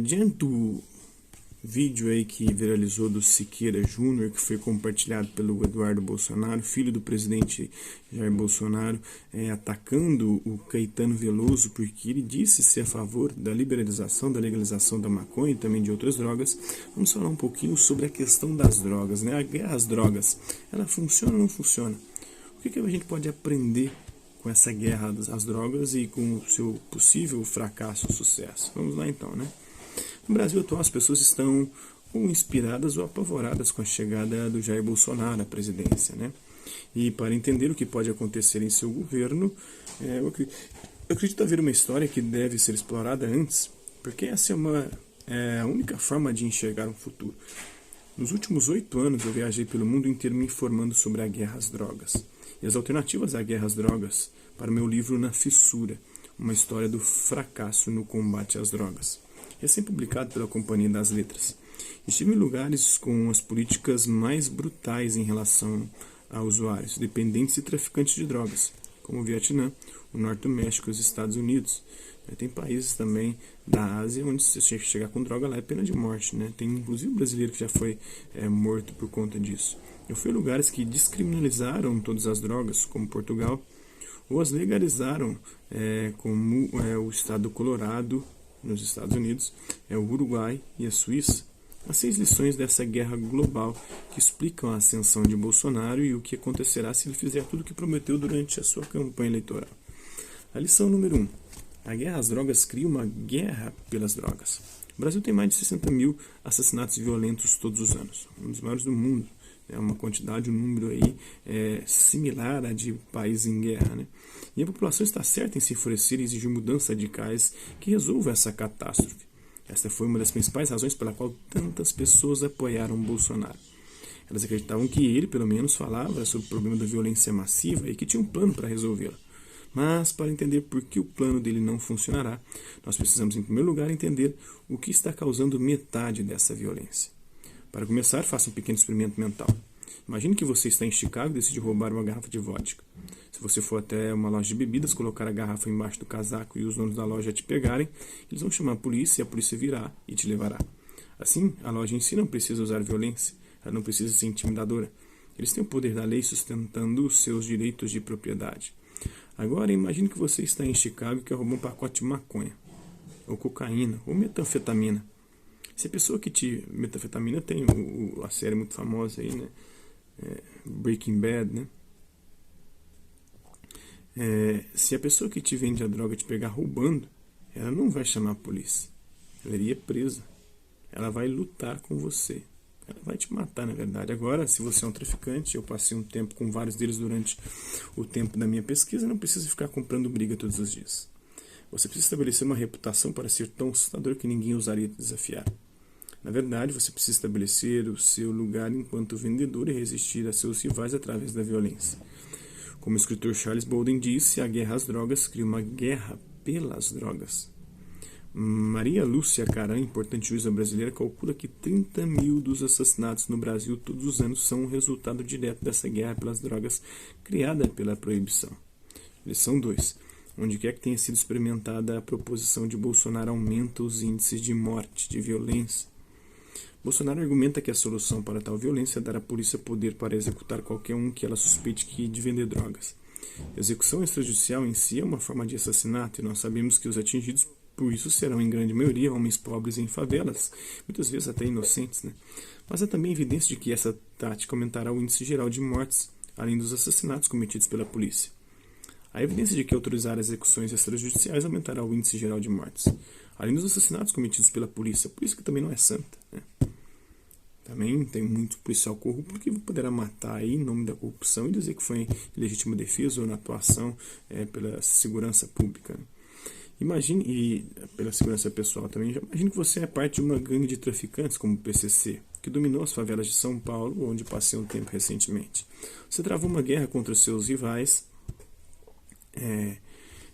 Diante do vídeo aí que viralizou do Siqueira Júnior, que foi compartilhado pelo Eduardo Bolsonaro, filho do presidente Jair Bolsonaro, atacando o Caetano Veloso, porque ele disse ser a favor da liberalização, da legalização da maconha e também de outras drogas. Vamos falar um pouquinho sobre a questão das drogas, né? A guerra às drogas, ela funciona ou não funciona? O que a gente pode aprender com essa guerra às drogas e com o seu possível fracasso ou sucesso? Vamos lá então, né? No Brasil atual, as pessoas estão ou inspiradas ou apavoradas com a chegada do Jair Bolsonaro à presidência, né? E para entender o que pode acontecer em seu governo, eu acredito haver uma história que deve ser explorada antes, porque essa é a única forma de enxergar um futuro. Nos últimos 8 anos, eu viajei pelo mundo inteiro me informando sobre a guerra às drogas e as alternativas à guerra às drogas para o meu livro Na Fissura, uma história do fracasso no combate às drogas, recém-publicado pela Companhia das Letras. Estive em lugares com as políticas mais brutais em relação a usuários, dependentes e traficantes de drogas, como o Vietnã, o Norte do México e os Estados Unidos. Tem países também da Ásia onde se chegar com droga lá é pena de morte, né? Tem inclusive um brasileiro que já foi morto por conta disso. Eu fui a lugares que descriminalizaram todas as drogas, como Portugal, ou as legalizaram, como o estado do Colorado, nos Estados Unidos, o Uruguai e a Suíça. As 6 lições dessa guerra global que explicam a ascensão de Bolsonaro e o que acontecerá se ele fizer tudo o que prometeu durante a sua campanha eleitoral. A lição número 1. A guerra às drogas cria uma guerra pelas drogas. O Brasil tem mais de 60 mil assassinatos violentos todos os anos, um dos maiores do mundo. É uma quantidade, um número aí similar a de países em guerra, né? E a população está certa em se enfurecer e exigir mudanças radicais que resolvam essa catástrofe. Esta foi uma das principais razões pela qual tantas pessoas apoiaram Bolsonaro. Elas acreditavam que ele, pelo menos, falava sobre o problema da violência massiva e que tinha um plano para resolvê-la. Mas, para entender por que o plano dele não funcionará, nós precisamos, em primeiro lugar, entender o que está causando metade dessa violência. Para começar, faça um pequeno experimento mental. Imagine que você está em Chicago e decide roubar uma garrafa de vodka. Se você for até uma loja de bebidas, colocar a garrafa embaixo do casaco e os donos da loja te pegarem, eles vão chamar a polícia e a polícia virá e te levará. Assim, a loja em si não precisa usar violência, ela não precisa ser intimidadora. Eles têm o poder da lei sustentando os seus direitos de propriedade. Agora, imagine que você está em Chicago e quer roubar um pacote de maconha, ou cocaína, ou metanfetamina. Se a pessoa que te... Metanfetamina tem a série muito famosa aí, né? Breaking Bad, né? Se a pessoa que te vende a droga te pegar roubando, ela não vai chamar a polícia. Ela iria presa. Ela vai lutar com você. Ela vai te matar, na verdade. Agora, se você é um traficante, eu passei um tempo com vários deles durante o tempo da minha pesquisa, não precisa ficar comprando briga todos os dias. Você precisa estabelecer uma reputação para ser tão assustador que ninguém ousaria te desafiar. Na verdade, você precisa estabelecer o seu lugar enquanto vendedor e resistir a seus rivais através da violência. Como o escritor Charles Bolden disse, a guerra às drogas cria uma guerra pelas drogas. Maria Lúcia Caram, importante juíza brasileira, calcula que 30 mil dos assassinatos no Brasil todos os anos são um resultado direto dessa guerra pelas drogas criada pela proibição. Lição 2. Onde quer que tenha sido experimentada a proposição de Bolsonaro aumenta os índices de morte, de violência. Bolsonaro argumenta que a solução para tal violência é dar à polícia poder para executar qualquer um que ela suspeite de vender drogas. A execução extrajudicial em si é uma forma de assassinato e nós sabemos que os atingidos por isso serão em grande maioria homens pobres em favelas, muitas vezes até inocentes, né? Mas há também evidência de que essa tática aumentará o índice geral de mortes, além dos assassinatos cometidos pela polícia. Há evidência de que autorizar as execuções extrajudiciais aumentará o índice geral de mortes, além dos assassinatos cometidos pela polícia. A polícia que também não é santa, né? Também tem muito policial corrupto que poderá matar aí em nome da corrupção e dizer que foi em legítima defesa ou na atuação pela segurança pública, né? Imagine, e pela segurança pessoal também, imagine que você é parte de uma gangue de traficantes como o PCC, que dominou as favelas de São Paulo, onde passei um tempo recentemente. Você travou uma guerra contra os seus rivais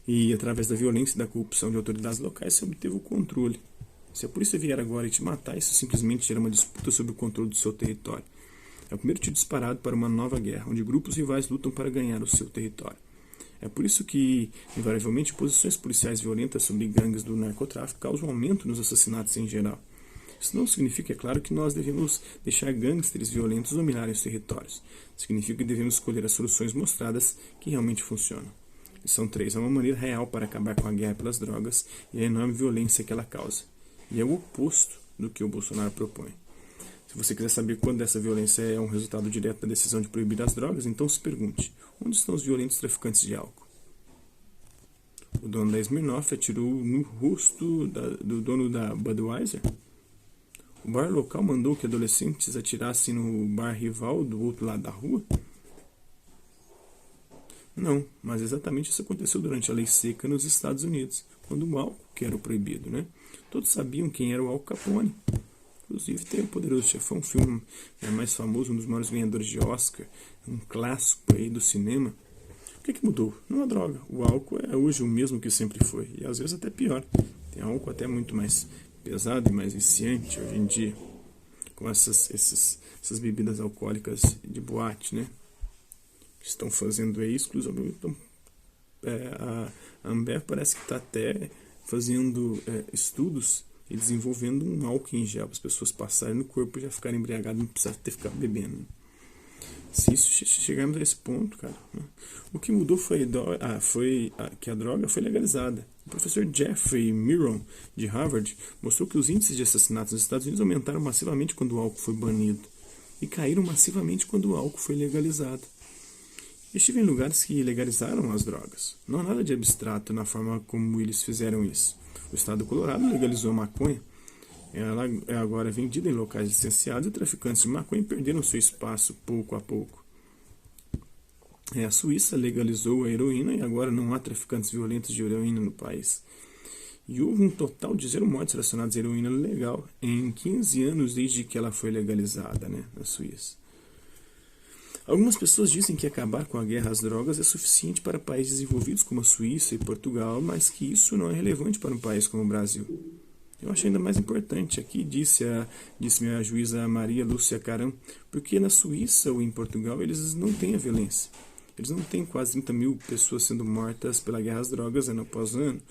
e através da violência e da corrupção de autoridades locais você obteve o controle. Se a polícia vier agora e te matar, isso simplesmente gera uma disputa sobre o controle do seu território. É o primeiro tiro disparado para uma nova guerra, onde grupos rivais lutam para ganhar o seu território. É por isso que, invariavelmente, posições policiais violentas sobre gangues do narcotráfico causam aumento nos assassinatos em geral. Isso não significa, é claro, que nós devemos deixar gangsters violentos dominarem os territórios. Significa que devemos escolher as soluções mostradas que realmente funcionam. E são três. Há uma maneira real para acabar com a guerra pelas drogas e a enorme violência que ela causa. E é o oposto do que o Bolsonaro propõe. Se você quiser saber quando essa violência é um resultado direto da decisão de proibir as drogas, então se pergunte, onde estão os violentos traficantes de álcool? O dono da Smirnoff atirou no rosto do dono da Budweiser? O bar local mandou que adolescentes atirassem no bar rival do outro lado da rua? Não, mas exatamente isso aconteceu durante a lei seca nos Estados Unidos, quando o álcool que era o proibido, né? Todos sabiam quem era o Al Capone. Inclusive tem o Poderoso Chefão, um filme mais famoso, um dos maiores ganhadores de Oscar, um clássico aí do cinema. O que mudou? Não a droga. O álcool é hoje o mesmo que sempre foi, e às vezes até pior. Tem álcool até muito mais pesado e mais viciante hoje em dia, com essas bebidas alcoólicas de boate, né? Que estão fazendo exclusivamente. Então, a Ambev parece que está até fazendo estudos e desenvolvendo um álcool em gel para as pessoas passarem no corpo e já ficarem embriagadas, não precisar ter que ficar bebendo. Se isso chegarmos a esse ponto, cara, né? O que mudou foi que a droga foi legalizada. O professor Jeffrey Miron, de Harvard, mostrou que os índices de assassinatos nos Estados Unidos aumentaram massivamente quando o álcool foi banido e caíram massivamente quando o álcool foi legalizado. Eu estive em lugares que legalizaram as drogas. Não há nada de abstrato na forma como eles fizeram isso. O estado do Colorado legalizou a maconha. Ela é agora vendida em locais licenciados e traficantes de maconha perderam seu espaço pouco a pouco. A Suíça legalizou a heroína e agora não há traficantes violentos de heroína no país. E houve um total de 0 mortes relacionadas à heroína legal em 15 anos desde que ela foi legalizada, né, na Suíça. Algumas pessoas dizem que acabar com a guerra às drogas é suficiente para países desenvolvidos como a Suíça e Portugal, mas que isso não é relevante para um país como o Brasil. Eu acho ainda mais importante aqui, disse-me a juíza Maria Lúcia Caram, porque na Suíça ou em Portugal eles não têm a violência. Eles não têm quase 30 mil pessoas sendo mortas pela guerra às drogas ano após ano.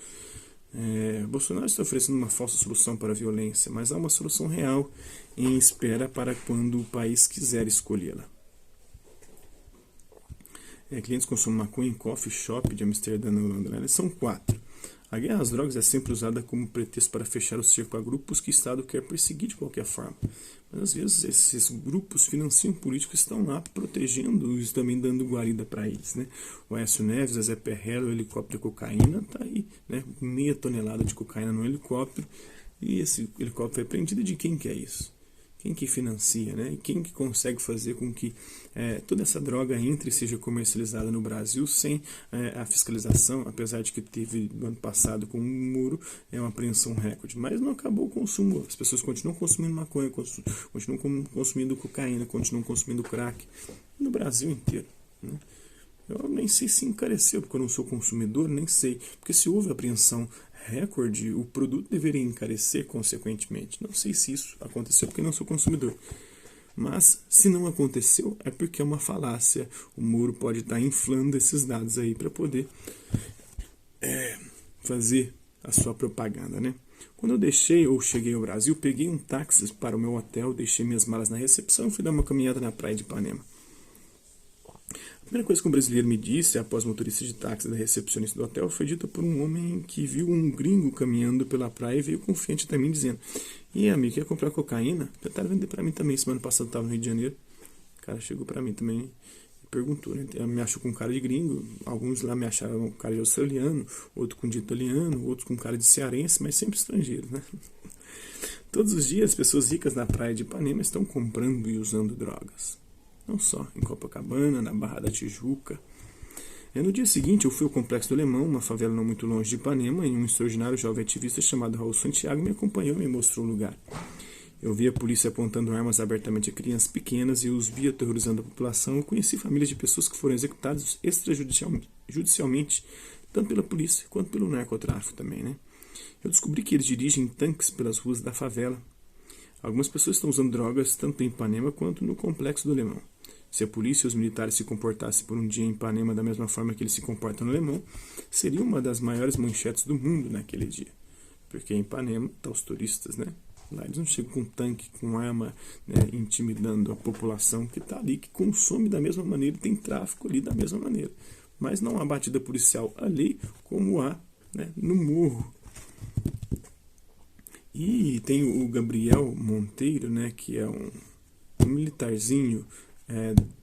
Bolsonaro está oferecendo uma falsa solução para a violência, mas há uma solução real em espera para quando o país quiser escolhê-la. Clientes consomem maconha em coffee shop de Amsterdã, na Holanda. Eles são 4. A guerra às drogas é sempre usada como pretexto para fechar o cerco a grupos que o Estado quer perseguir de qualquer forma. Mas às vezes esses grupos financiam políticos que estão lá protegendo e também dando guarida para eles, né? O Aécio Neves, a Zé Perrella, o helicóptero de cocaína, está aí, né? Meia tonelada de cocaína no helicóptero. E esse helicóptero foi apreendido. De quem que é isso? Quem que financia, né? E quem que consegue fazer com que toda essa droga entre e seja comercializada no Brasil sem a fiscalização, apesar de que teve no ano passado com um muro uma apreensão recorde. Mas não acabou o consumo. As pessoas continuam consumindo maconha, continuam consumindo cocaína, continuam consumindo crack no Brasil inteiro, né? Eu nem sei se encareceu, porque eu não sou consumidor, nem sei. Porque se houve apreensão recorde, o produto deveria encarecer consequentemente. Não sei se isso aconteceu, porque eu não sou consumidor. Mas, se não aconteceu, é porque é uma falácia. O muro pode estar inflando esses dados aí para poder fazer a sua propaganda, né? Quando eu cheguei ao Brasil, peguei um táxi para o meu hotel, deixei minhas malas na recepção e fui dar uma caminhada na praia de Ipanema. A primeira coisa que um brasileiro me disse, após o motorista de táxi da recepcionista do hotel, foi dita por um homem que viu um gringo caminhando pela praia e veio confiante até mim dizendo: "E amigo, quer comprar cocaína?" Tentaram vender para mim também. Semana passada eu estava no Rio de Janeiro. O cara chegou para mim também e perguntou, né? Me achou com cara de gringo. Alguns lá me acharam com cara de australiano, outro com de italiano, outros com cara de cearense, mas sempre estrangeiro, né? Todos os dias, pessoas ricas na praia de Ipanema estão comprando e usando drogas. Não só em Copacabana, na Barra da Tijuca. No dia seguinte, eu fui ao Complexo do Alemão, uma favela não muito longe de Ipanema, e um extraordinário jovem ativista chamado Raul Santiago me acompanhou e me mostrou o lugar. Eu vi a polícia apontando armas abertamente a crianças pequenas e os vi aterrorizando a população. Eu conheci famílias de pessoas que foram executadas extrajudicialmente, tanto pela polícia quanto pelo narcotráfico também, né? Eu descobri que eles dirigem tanques pelas ruas da favela. Algumas pessoas estão usando drogas tanto em Ipanema quanto no Complexo do Alemão. Se a polícia e os militares se comportassem por um dia em Ipanema da mesma forma que eles se comportam no Alemão, seria uma das maiores manchetes do mundo naquele dia. Porque em Ipanema estão os turistas, né? Lá eles não chegam com tanque, com arma, né, intimidando a população que está ali, que consome da mesma maneira, tem tráfico ali da mesma maneira. Mas não há batida policial ali como há, né, no morro. E tem o Gabriel Monteiro, né, que é um militarzinho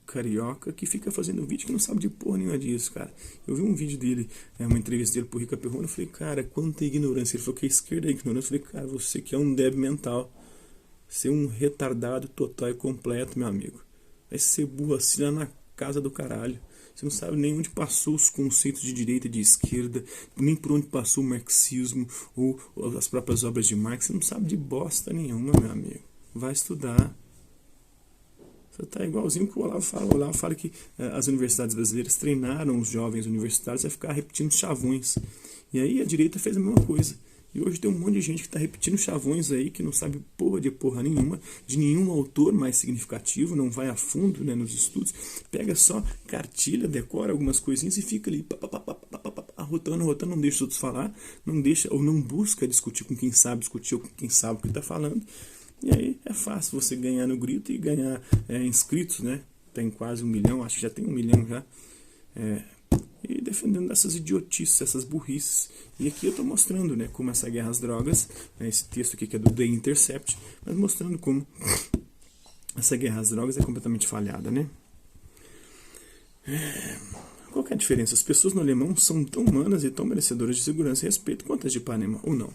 carioca que fica fazendo vídeo que não sabe de porra nenhuma disso, cara. Eu vi um vídeo dele, uma entrevista dele pro Rica Perrone, eu falei, cara, quanta ignorância. Ele falou que a esquerda é ignorância. Eu falei, cara, você que é um débil mental, você é um retardado total e completo, meu amigo. Vai ser burro assim lá na casa do caralho. Você não sabe nem onde passou os conceitos de direita e de esquerda, nem por onde passou o marxismo ou as próprias obras de Marx. Você não sabe de bosta nenhuma, meu amigo. Vai estudar. Você está igualzinho que o Olavo fala. O Olavo fala que as universidades brasileiras treinaram os jovens universitários a ficar repetindo chavões. E aí a direita fez a mesma coisa. E hoje tem um monte de gente que está repetindo chavões aí, que não sabe porra nenhuma, de nenhum autor mais significativo, não vai a fundo, né, nos estudos, pega só cartilha, decora algumas coisinhas e fica ali arrotando, não deixa os outros falar, não deixa ou não busca discutir com quem sabe discutir ou com quem sabe o que está falando. E aí é fácil você ganhar no grito e ganhar inscritos, né? Tem quase 1 milhão, acho que já tem 1 milhão já. E defendendo essas idiotices, essas burrices. E aqui eu estou mostrando, né, como essa guerra às drogas, esse texto aqui que é do The Intercept, mas mostrando como essa guerra às drogas é completamente falhada, né? Qual que é a diferença? As pessoas no Alemão são tão humanas e tão merecedoras de segurança e respeito quanto as de Ipanema, ou não?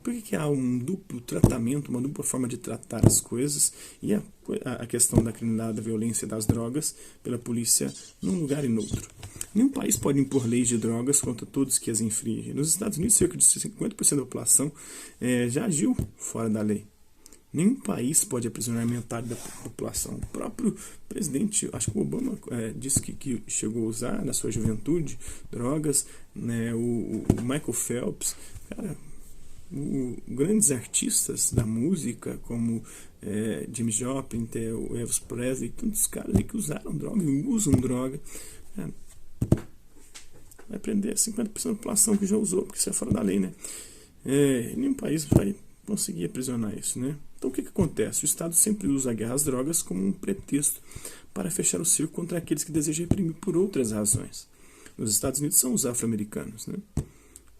Por que há um duplo tratamento, uma dupla forma de tratar as coisas e a questão da criminalidade, da violência e das drogas pela polícia num lugar e no outro? Nenhum país pode impor leis de drogas contra todos que as infringem. Nos Estados Unidos, cerca de 50% da população já agiu fora da lei. Nenhum país pode aprisionar metade da população. O próprio presidente, acho que o Obama disse que chegou a usar na sua juventude drogas, né, o Michael Phelps, cara... Grandes artistas da música, como James Joplin, o Elvis Presley, tantos caras aí que usaram droga e usam droga. Vai prender 50% da população que já usou, porque isso é fora da lei, né? Nenhum país vai conseguir aprisionar isso, né? Então o que acontece? O Estado sempre usa a guerra às drogas como um pretexto para fechar o cerco contra aqueles que desejam reprimir por outras razões. Nos Estados Unidos são os afro-americanos, né?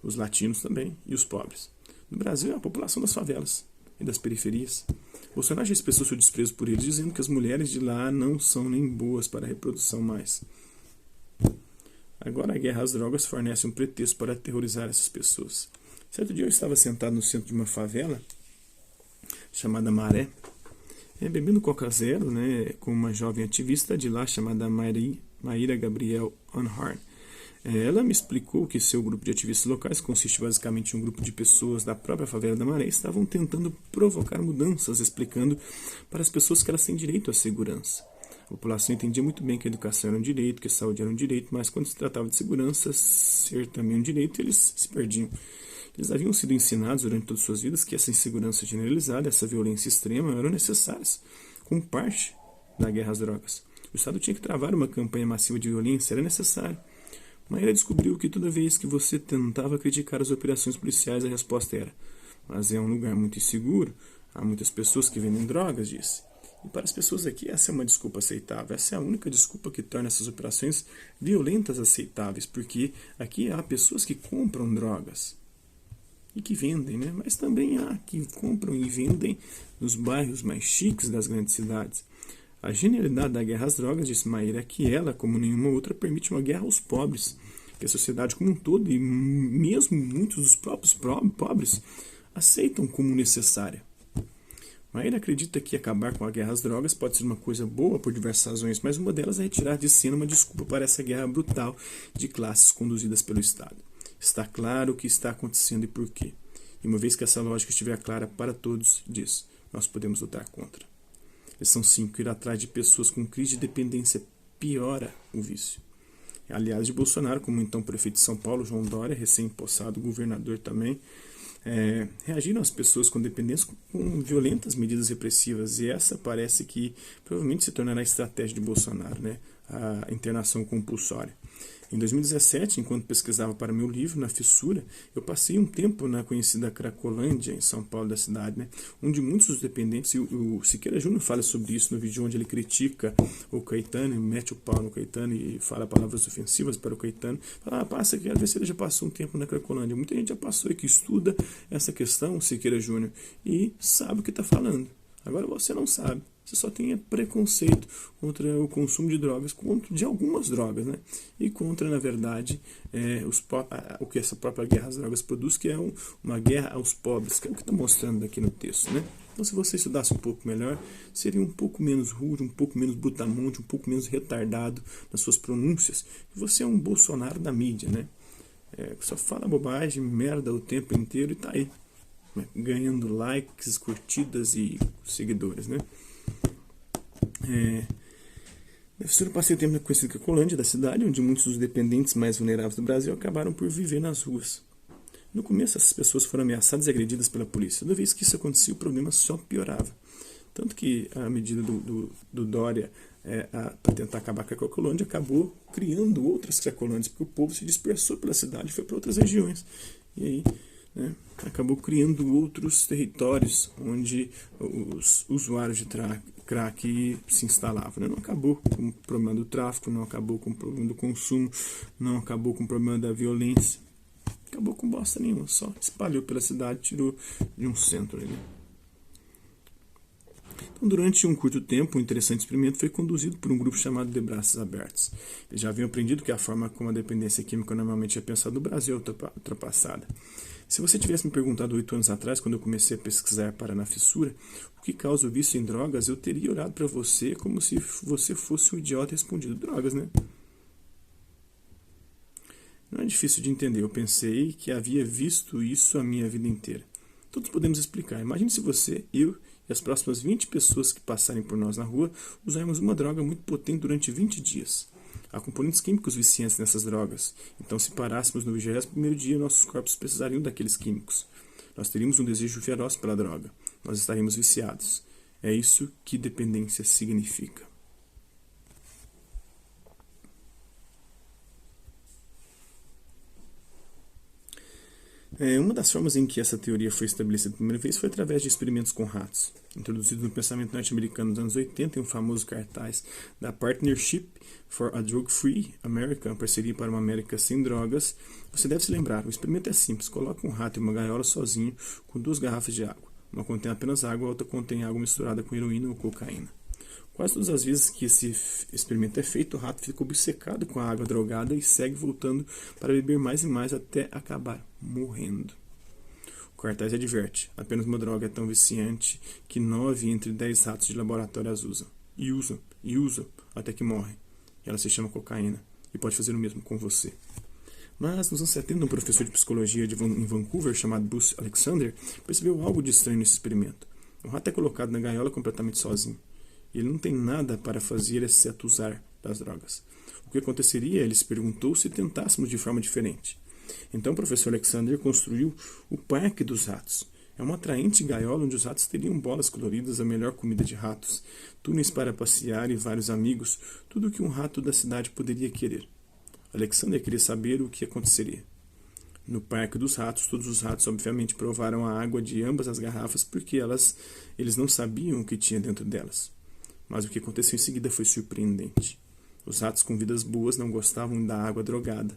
Os latinos também e os pobres. No Brasil é a população das favelas e das periferias. Bolsonaro já expressou seu desprezo por eles, dizendo que as mulheres de lá não são nem boas para a reprodução mais. Agora a guerra às drogas fornece um pretexto para aterrorizar essas pessoas. Certo dia eu estava sentado no centro de uma favela, chamada Maré, bebendo Coca Zero, né, com uma jovem ativista de lá chamada Maíra Gabriel Anhorn. Ela me explicou que seu grupo de ativistas locais consiste basicamente em um grupo de pessoas da própria favela da Maré estavam tentando provocar mudanças, explicando para as pessoas que elas têm direito à segurança. A população entendia muito bem que a educação era um direito, que a saúde era um direito, mas quando se tratava de segurança, ser também um direito, eles se perdiam. Eles haviam sido ensinados durante todas as suas vidas que essa insegurança generalizada, essa violência extrema eram necessárias, como parte da guerra às drogas. O Estado tinha que travar uma campanha massiva de violência, era necessário. Maíra descobriu que toda vez que você tentava criticar as operações policiais, a resposta era: mas é um lugar muito inseguro, há muitas pessoas que vendem drogas, disse. E para as pessoas aqui, essa é uma desculpa aceitável, essa é a única desculpa que torna essas operações violentas aceitáveis, porque aqui há pessoas que compram drogas e que vendem, né? Mas também há que compram e vendem nos bairros mais chiques das grandes cidades. A genialidade da guerra às drogas, disse Maíra, é que ela, como nenhuma outra, permite uma guerra aos pobres, que a sociedade como um todo, e mesmo muitos dos próprios pobres, aceitam como necessária. Maíra acredita que acabar com a guerra às drogas pode ser uma coisa boa por diversas razões, mas uma delas é retirar de cena uma desculpa para essa guerra brutal de classes conduzidas pelo Estado. Está claro o que está acontecendo e por quê. E uma vez que essa lógica estiver clara para todos, diz, nós podemos lutar contra. Lição 5. Ir atrás de pessoas com crise de dependência piora o vício. Aliás de Bolsonaro, como então prefeito de São Paulo, João Dória, recém-possado governador também, reagiram às pessoas com dependência com violentas medidas repressivas, e essa parece que provavelmente se tornará a estratégia de Bolsonaro, né? A internação compulsória. Em 2017, enquanto pesquisava para meu livro, Na Fissura, eu passei um tempo na conhecida Cracolândia, em São Paulo da cidade, né, onde muitos dos dependentes, e o Siqueira Júnior fala sobre isso no vídeo onde ele critica o Caetano, mete o pau no Caetano e fala palavras ofensivas para o Caetano, fala, passa aqui, às vezes ele já passou um tempo na Cracolândia. Muita gente já passou e que estuda essa questão, Siqueira Júnior, e sabe o que está falando. Agora você não sabe. Você só tem preconceito contra o consumo de drogas, de algumas drogas, né? E contra, na verdade, o que essa própria guerra às drogas produz, que é uma guerra aos pobres, que é o que está mostrando aqui no texto, né? Então, se você estudasse um pouco melhor, seria um pouco menos rude, um pouco menos brutamonte, um pouco menos retardado nas suas pronúncias. Você é um Bolsonaro da mídia, né? Só fala bobagem, merda o tempo inteiro e tá aí, né? Ganhando likes, curtidas e seguidores, né? Eu passei o tempo na conhecida Cracolândia da cidade, onde muitos dos dependentes mais vulneráveis do Brasil acabaram por viver nas ruas. No começo, essas pessoas foram ameaçadas e agredidas pela polícia. Toda vez que isso acontecia, o problema só piorava. Tanto que a medida do Dória para tentar acabar com a Cracolândia acabou criando outras Cracolândias, porque o povo se dispersou pela cidade e foi para outras regiões. E aí, né, acabou criando outros territórios onde os usuários de crack se instalavam, né? Não acabou com o problema do tráfico, não acabou com o problema do consumo, não acabou com o problema da violência, acabou com bosta nenhuma, só espalhou pela cidade, tirou de um centro ali. Então, durante um curto tempo, um interessante experimento foi conduzido por um grupo chamado De Braços Abertos. Eles já haviam aprendido que a forma como a dependência química normalmente é pensada no Brasil é ultrapassada. Se você tivesse me perguntado 8 anos atrás, quando eu comecei a pesquisar para Na Fissura, o que causa o vício em drogas, eu teria olhado para você como se você fosse um idiota e respondido: drogas, né? Não é difícil de entender, eu pensei que havia visto isso a minha vida inteira. Todos podemos explicar. Imagine se você, eu e as próximas 20 pessoas que passarem por nós na rua usarmos uma droga muito potente durante 20 dias. Há componentes químicos viciantes nessas drogas. Então, se parássemos no 21º dia, nossos corpos precisariam daqueles químicos. Nós teríamos um desejo feroz pela droga. Nós estaríamos viciados. É isso que dependência significa. Uma das formas em que essa teoria foi estabelecida pela primeira vez foi através de experimentos com ratos. Introduzido no pensamento norte-americano nos anos 80 em um famoso cartaz da Partnership for a Drug-Free America, uma parceria para uma América sem drogas, você deve se lembrar, o experimento é simples: coloque um rato em uma gaiola sozinho com 2 garrafas de água. Uma contém apenas água, a outra contém água misturada com heroína ou cocaína. Quase todas as vezes que esse experimento é feito, o rato fica obcecado com a água drogada e segue voltando para beber mais e mais até acabar morrendo. O cartaz adverte: apenas uma droga é tão viciante que 9 entre 10 ratos de laboratório as usam. E usam, até que morrem. Ela se chama cocaína e pode fazer o mesmo com você. Mas, nos anos 70, um professor de psicologia em Vancouver, chamado Bruce Alexander, percebeu algo de estranho nesse experimento. O rato é colocado na gaiola completamente sozinho. Ele não tem nada para fazer exceto usar das drogas. O que aconteceria, ele se perguntou, se tentássemos de forma diferente. Então o professor Alexander construiu o Parque dos Ratos. É uma atraente gaiola onde os ratos teriam bolas coloridas, a melhor comida de ratos, túneis para passear e vários amigos, tudo o que um rato da cidade poderia querer. Alexander queria saber o que aconteceria. No Parque dos Ratos, todos os ratos obviamente provaram a água de ambas as garrafas porque eles não sabiam o que tinha dentro delas. Mas o que aconteceu em seguida foi surpreendente. Os ratos com vidas boas não gostavam da água drogada.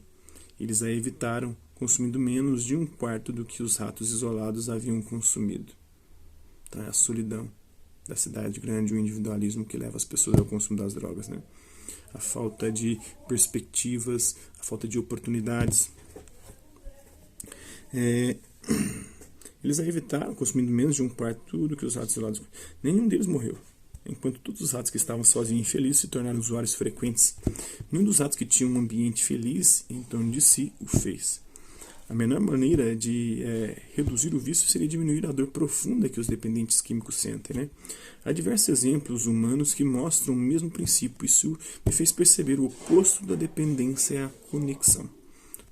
Eles a evitaram, consumindo menos de 1/4 do que os ratos isolados haviam consumido. Então é a solidão da cidade grande, o individualismo que leva as pessoas ao consumo das drogas, né? A falta de perspectivas, a falta de oportunidades. Eles a evitaram, consumindo menos de 1/4 do que os ratos isolados. Nenhum deles morreu, enquanto todos os ratos que estavam sozinhos e infelizes se tornaram usuários frequentes. Nenhum dos ratos que tinham um ambiente feliz em torno de si o fez. A menor maneira de reduzir o vício seria diminuir a dor profunda que os dependentes químicos sentem, né? Há diversos exemplos humanos que mostram o mesmo princípio. Isso me fez perceber o oposto da dependência é a conexão.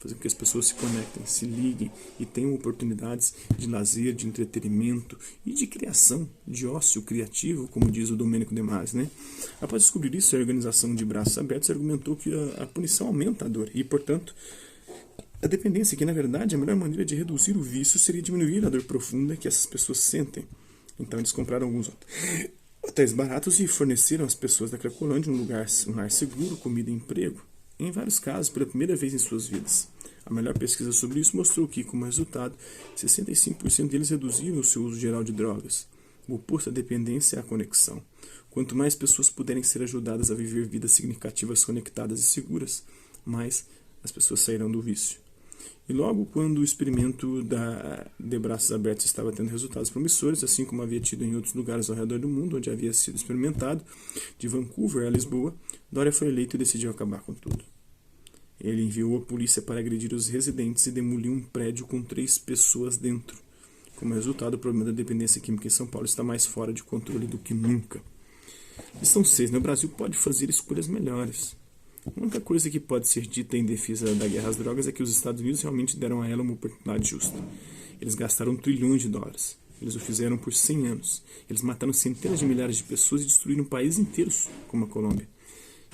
fazer com que as pessoas se conectem, se liguem e tenham oportunidades de lazer, de entretenimento e de criação, de ócio criativo, como diz o Domênico De Masi, né? Após descobrir isso, a organização de Braços Abertos argumentou que a punição aumenta a dor e, portanto, a dependência, que na verdade a melhor maneira de reduzir o vício seria diminuir a dor profunda que essas pessoas sentem. Então eles compraram alguns hotéis baratos e forneceram às pessoas da Cracolândia um lar seguro, comida e emprego. Em vários casos, pela primeira vez em suas vidas. A melhor pesquisa sobre isso mostrou que, como resultado, 65% deles reduziram o seu uso geral de drogas. O oposto à dependência é a conexão. Quanto mais pessoas puderem ser ajudadas a viver vidas significativas, conectadas e seguras, mais as pessoas sairão do vício. E logo quando o experimento de Braços Abertos estava tendo resultados promissores, assim como havia tido em outros lugares ao redor do mundo onde havia sido experimentado, de Vancouver a Lisboa, Dória foi eleito e decidiu acabar com tudo. Ele enviou a polícia para agredir os residentes e demoliu um prédio com 3 pessoas dentro. Como resultado, o problema da dependência química em São Paulo está mais fora de controle do que nunca. Lição 6. O Brasil pode fazer escolhas melhores. A única coisa que pode ser dita em defesa da guerra às drogas é que os Estados Unidos realmente deram a ela uma oportunidade justa. Eles gastaram trilhões de dólares. Eles o fizeram por 100 anos. Eles mataram centenas de milhares de pessoas e destruíram países inteiros, como a Colômbia.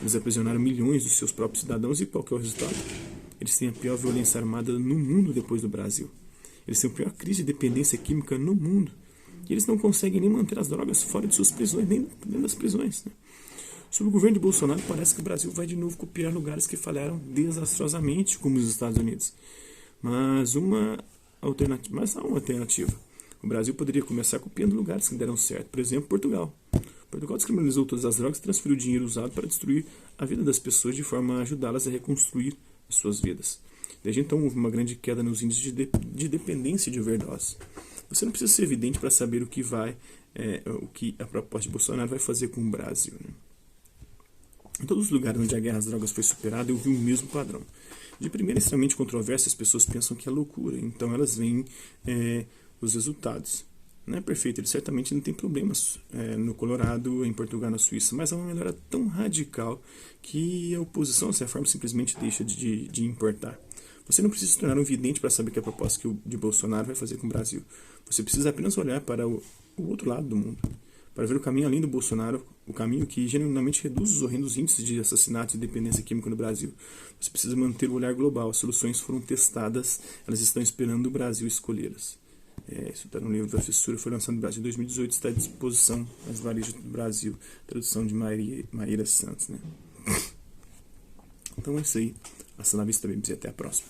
Eles aprisionaram milhões dos seus próprios cidadãos e qual que é o resultado? Eles têm a pior violência armada no mundo depois do Brasil. Eles têm a pior crise de dependência química no mundo. E eles não conseguem nem manter as drogas fora de suas prisões, nem dentro das prisões, né? Sob o governo de Bolsonaro, parece que o Brasil vai de novo copiar lugares que falharam desastrosamente, como os Estados Unidos. Mas há uma alternativa. O Brasil poderia começar copiando lugares que deram certo. Por exemplo, Portugal. Portugal descriminalizou todas as drogas e transferiu o dinheiro usado para destruir a vida das pessoas de forma a ajudá-las a reconstruir as suas vidas. Desde então, houve uma grande queda nos índices de dependência de overdose. Você não precisa ser evidente para saber o que a proposta de Bolsonaro vai fazer com o Brasil, né? Em todos os lugares onde a guerra às drogas foi superada, eu vi o mesmo padrão. De primeira, extremamente controverso, as pessoas pensam que é loucura, então elas veem os resultados. Não é perfeito, ele certamente não tem problemas no Colorado, em Portugal, na Suíça, mas há uma melhora tão radical que a oposição a essa reforma simplesmente deixa de importar. Você não precisa se tornar um vidente para saber que a proposta de Bolsonaro vai fazer com o Brasil. Você precisa apenas olhar para o outro lado do mundo, para ver o caminho além do Bolsonaro, o caminho que genuinamente reduz os horrendos índices de assassinatos e dependência química no Brasil. Você precisa manter o olhar global. As soluções foram testadas, elas estão esperando o Brasil escolhê-las. Isso está no livro da Fissura, foi lançado no Brasil em 2018, está à disposição nas varejas do Brasil, tradução de Maíra Santos, né? Então é isso aí. Hasta la vista, babies, e até a próxima.